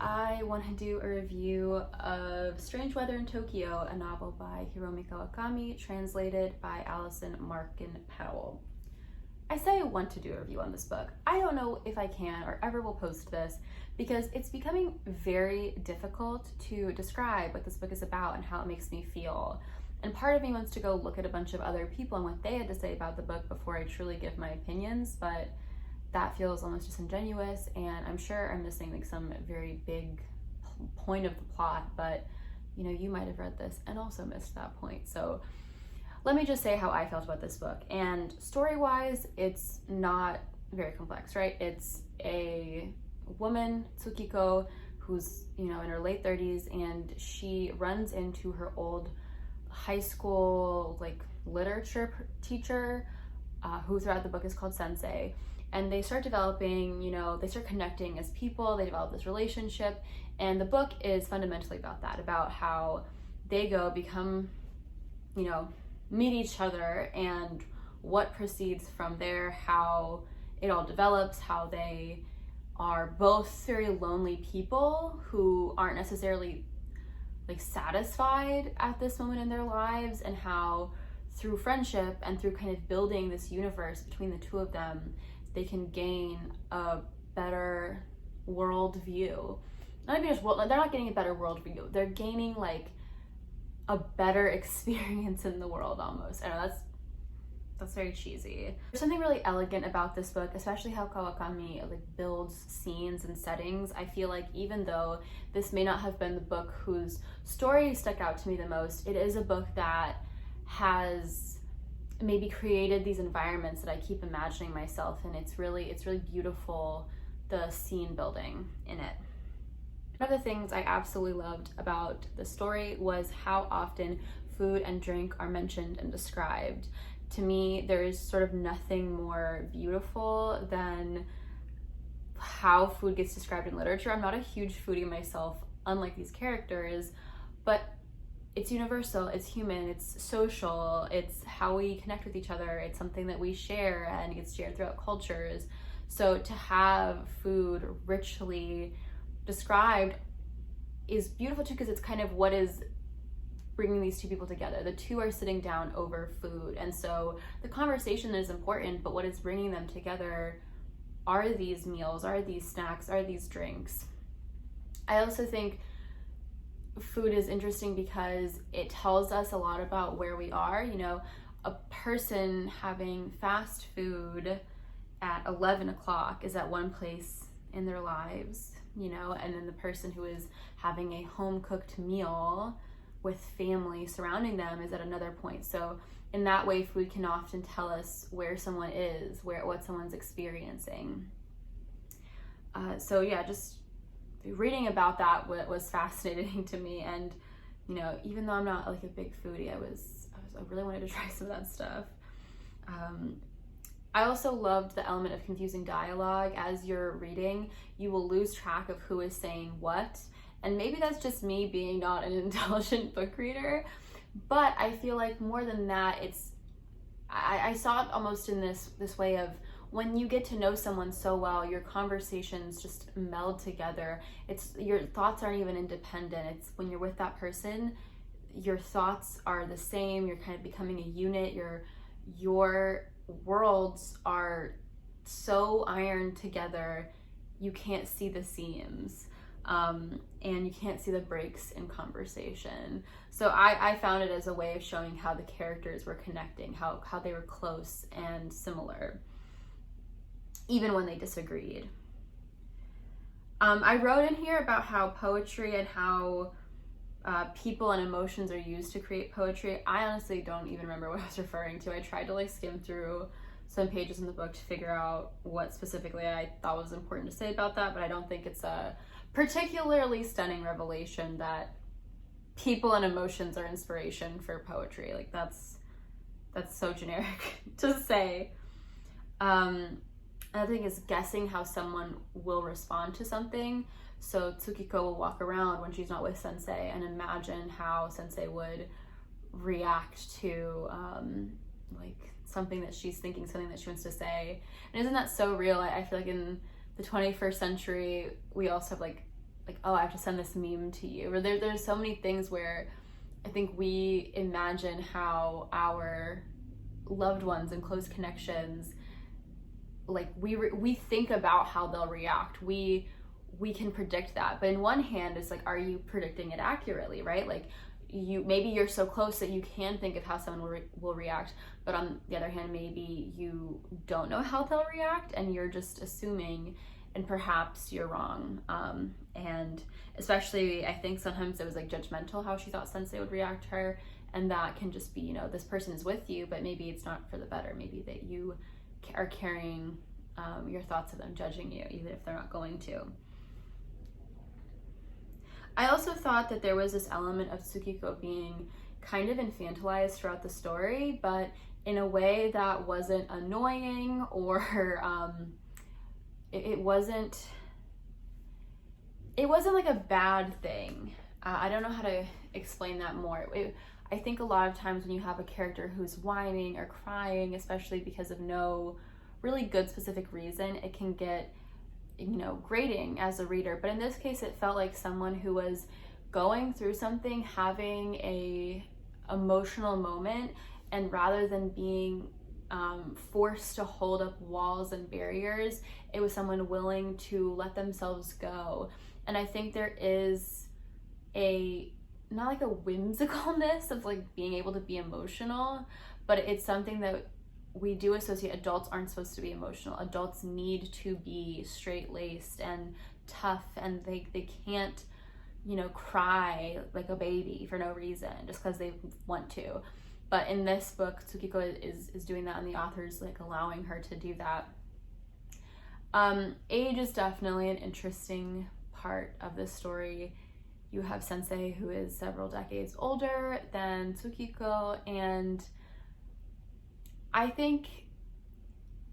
I want to do a review of Strange Weather in Tokyo, a novel by Hiromi Kawakami, translated by Allison Markin Powell. I say I want to do a review on this book. I don't know if I can or ever will post this because it's becoming very difficult to describe what this book is about and how it makes me feel. And part of me wants to go look at a bunch of other people and what they had to say about the book before I truly give my opinions, but that feels almost disingenuous, and I'm sure I'm missing like some very big point of the plot, but you know, you might have read this and also missed that point. So let me just say how I felt about this book. And story-wise, it's not very complex, right? It's a woman, Tsukiko, who's, you know, in her late 30s, and she runs into her old high school like literature teacher, who throughout the book is called Sensei. And they start developing, you know, they start connecting as people, they develop this relationship. And the book is fundamentally about that, about how they become, you know, meet each other and what proceeds from there, how it all develops, how they are both very lonely people who aren't necessarily like satisfied at this moment in their lives, and how through friendship and through kind of building this universe between the two of them, they can gain a better world view. Not even just world, they're not getting a better world view. They're gaining like a better experience in the world almost. I know that's very cheesy. There's something really elegant about this book, especially how Kawakami like builds scenes and settings. I feel like even though this may not have been the book whose story stuck out to me the most, it is a book that has maybe created these environments that I keep imagining myself in. It's really beautiful, the scene building in it. One of the things I absolutely loved about the story was how often food and drink are mentioned and described. To me, there is sort of nothing more beautiful than how food gets described in literature. I'm not a huge foodie myself, unlike these characters, but it's universal, it's human, it's social, it's how we connect with each other, it's something that we share and gets shared throughout cultures. So to have food richly described is beautiful too, because it's kind of what is bringing these two people together. The two are sitting down over food, and so the conversation is important, but what is bringing them together are these meals, are these snacks, are these drinks. I also think food is interesting because it tells us a lot about where we are. You know, a person having fast food at 11 o'clock is at one place in their lives, you know, and then the person who is having a home-cooked meal with family surrounding them is at another point. So in that way, food can often tell us where someone is, what someone's experiencing. So yeah, just reading about that was fascinating to me. And you know, even though I'm not like a big foodie, I really wanted to try some of that stuff. I also loved the element of confusing dialogue. As you're reading, you will lose track of who is saying what, and maybe that's just me being not an intelligent book reader, but I feel like more than that, I saw it almost in this way of, when you get to know someone so well, your conversations just meld together. Your thoughts aren't even independent. It's when you're with that person, your thoughts are the same. You're kind of becoming a unit. Your worlds are so ironed together, you can't see the seams, and you can't see the breaks in conversation. So I found it as a way of showing how the characters were connecting, how they were close and similar, even when they disagreed. I wrote in here about how poetry and how people and emotions are used to create poetry. I honestly don't even remember what I was referring to. I tried to like skim through some pages in the book to figure out what specifically I thought was important to say about that, but I don't think it's a particularly stunning revelation that people and emotions are inspiration for poetry. Like that's so generic to say. Another thing is guessing how someone will respond to something. So Tsukiko will walk around when she's not with Sensei and imagine how Sensei would react to like something that she's thinking, something that she wants to say. And isn't that so real? I feel like in the 21st century, we also have like like, oh, I have to send this meme to you. Or there's so many things where I think we imagine how our loved ones and close connections, like we think about how they'll react. We can predict that, but in one hand, it's like, are you predicting it accurately, right? Like maybe you're so close that you can think of how someone will react, but on the other hand, maybe you don't know how they'll react and you're just assuming, and perhaps you're wrong. And especially, I think sometimes it was like judgmental how she thought Sensei would react to her, and that can just be, you know, this person is with you, but maybe it's not for the better. Maybe that you are carrying your thoughts of them judging you, even if they're not going to. I also thought that there was this element of Tsukiko being kind of infantilized throughout the story, but in a way that wasn't annoying, or it wasn't like a bad thing. I don't know how to explain that more. I think a lot of times when you have a character who's whining or crying, especially because of no really good specific reason, it can get, you know, grating as a reader. But in this case, it felt like someone who was going through something, having a emotional moment, and rather than being forced to hold up walls and barriers, it was someone willing to let themselves go. And I think there is not like a whimsicalness of like being able to be emotional, but it's something that we do associate. Adults aren't supposed to be emotional. Adults need to be straight-laced and tough, and they can't, you know, cry like a baby for no reason just because they want to. But in this book, Tsukiko is doing that, and the author's like allowing her to do that. Age is definitely an interesting part of this story. You have Sensei, who is several decades older than Tsukiko, and I think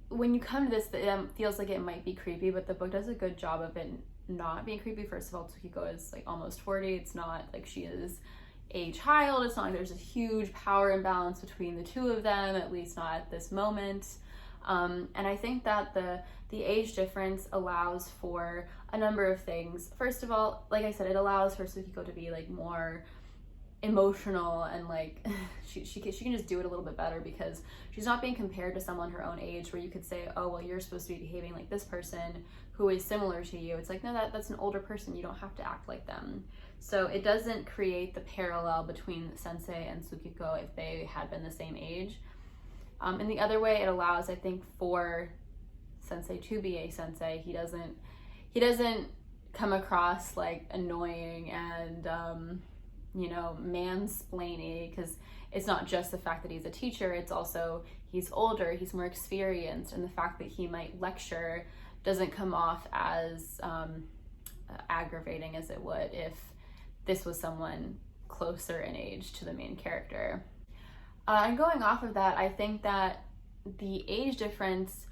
when you come to this, it feels like it might be creepy, but the book does a good job of it not being creepy. First of all, Tsukiko is like almost 40. It's not like she is a child. It's not like there's a huge power imbalance between the two of them, at least not at this moment. And I think that the age difference allows for a number of things. First of all, like I said, it allows for Tsukiko to be like more emotional, and like she can just do it a little bit better because she's not being compared to someone her own age, where you could say, oh well, you're supposed to be behaving like this person who is similar to you. It's like, no, that's an older person, you don't have to act like them. So it doesn't create the parallel between Sensei and Tsukiko if they had been the same age. And the other way, it allows, I think, for Sensei to be a sensei. He doesn't come across like annoying and you know, mansplaining, because it's not just the fact that he's a teacher, it's also he's older, he's more experienced, and the fact that he might lecture doesn't come off as aggravating as it would if this was someone closer in age to the main character. And going off of that, I think that the age difference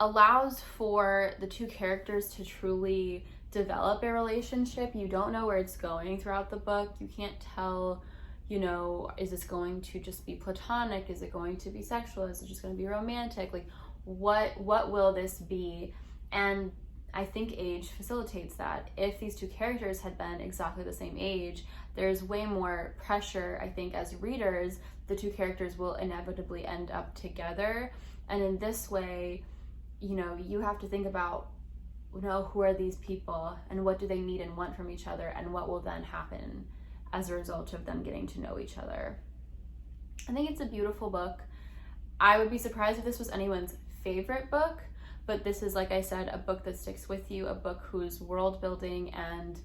allows for the two characters to truly develop a relationship. You don't know where it's going throughout the book. You can't tell, you know, is this going to just be platonic? Is it going to be sexual? Is it just going to be romantic? Like, what will this be? And I think age facilitates that. If these two characters had been exactly the same age, there's way more pressure. I think as readers, the two characters will inevitably end up together. And in this way, you know, you have to think about, you know, who are these people and what do they need and want from each other, and what will then happen as a result of them getting to know each other. I think it's a beautiful book. I would be surprised if this was anyone's favorite book, but this is, like I said, a book that sticks with you, a book whose world building and,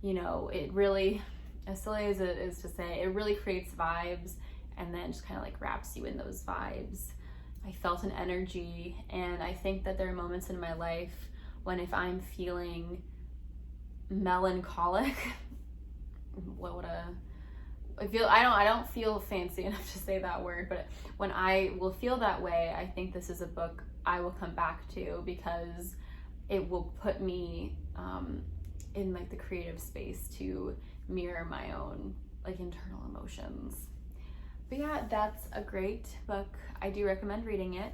you know, it really, as silly as it is to say, it really creates vibes and then just kind of like wraps you in those vibes. I felt an energy, and I think that there are moments in my life when if I'm feeling melancholic, I don't feel fancy enough to say that word, but when I will feel that way, I think this is a book I will come back to because it will put me in like the creative space to mirror my own like internal emotions. But yeah, that's a great book. I do recommend reading it.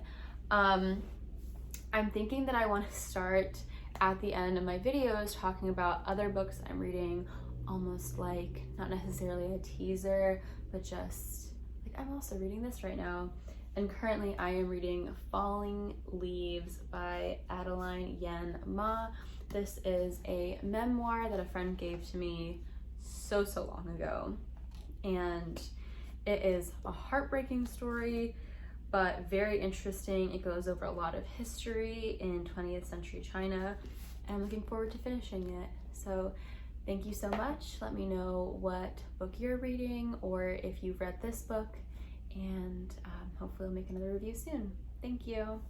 I'm thinking that I want to start at the end of my videos talking about other books I'm reading, almost like not necessarily a teaser, but just like I'm also reading this right now. And currently I am reading Falling Leaves by Adeline Yen Ma. This is a memoir that a friend gave to me so long ago. And it is a heartbreaking story, but very interesting. It goes over a lot of history in 20th century China, and I'm looking forward to finishing it. So thank you so much. Let me know what book you're reading or if you've read this book, and hopefully I'll make another review soon. Thank you.